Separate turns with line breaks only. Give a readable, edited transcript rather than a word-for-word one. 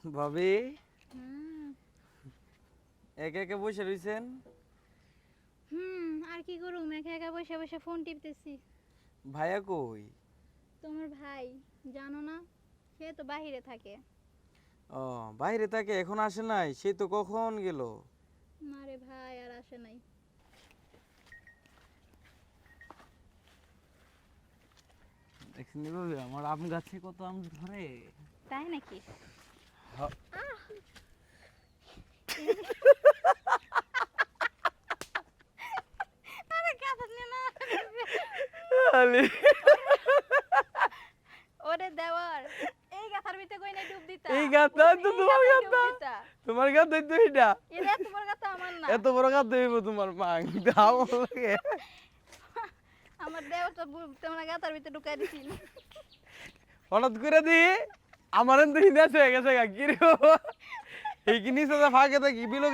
ভাবি
হুম
একে একে বসে রইছেন?
আর কি করুম, একা একা বসে বসে ফোন টিপতেছি।
ভাইয়া কই?
তোমার ভাই জানো না, সে তো বাহিরে থাকে।
ও, বাইরে থাকে, এখন আসে নাই? সে তো কখন গেল।
না রে ভাই, আর আসে নাই।
দেখছেন ভাবি, আমার আম গাছে কত আম ধরে।
তাই নাকি?
হ-
আরে গাছ নিয়ে না।
আলে,
ওরে দেওয়ার, এই গাছার ভিতরে কই নাই ডুব দিতা।
এই গাছটা তো
এই
তোমার
গাছায়
গাছটা।
ডুব দিতা।
তোমার গাছ তো এটা।
এরে তোমার গাছ আমার না।
এত বড় গাছ দেব তোমার মা, দাও লাগে।
আমার দেওয়ার তো তোমার গাছার ভিতরে ঢুকাই দিছিল।
হঠাৎ করে দি আমার তো হিন্দাস হয়ে গেছে, কি রে বাবা? এই কি নিচে ফাঁকে থাকি বিলো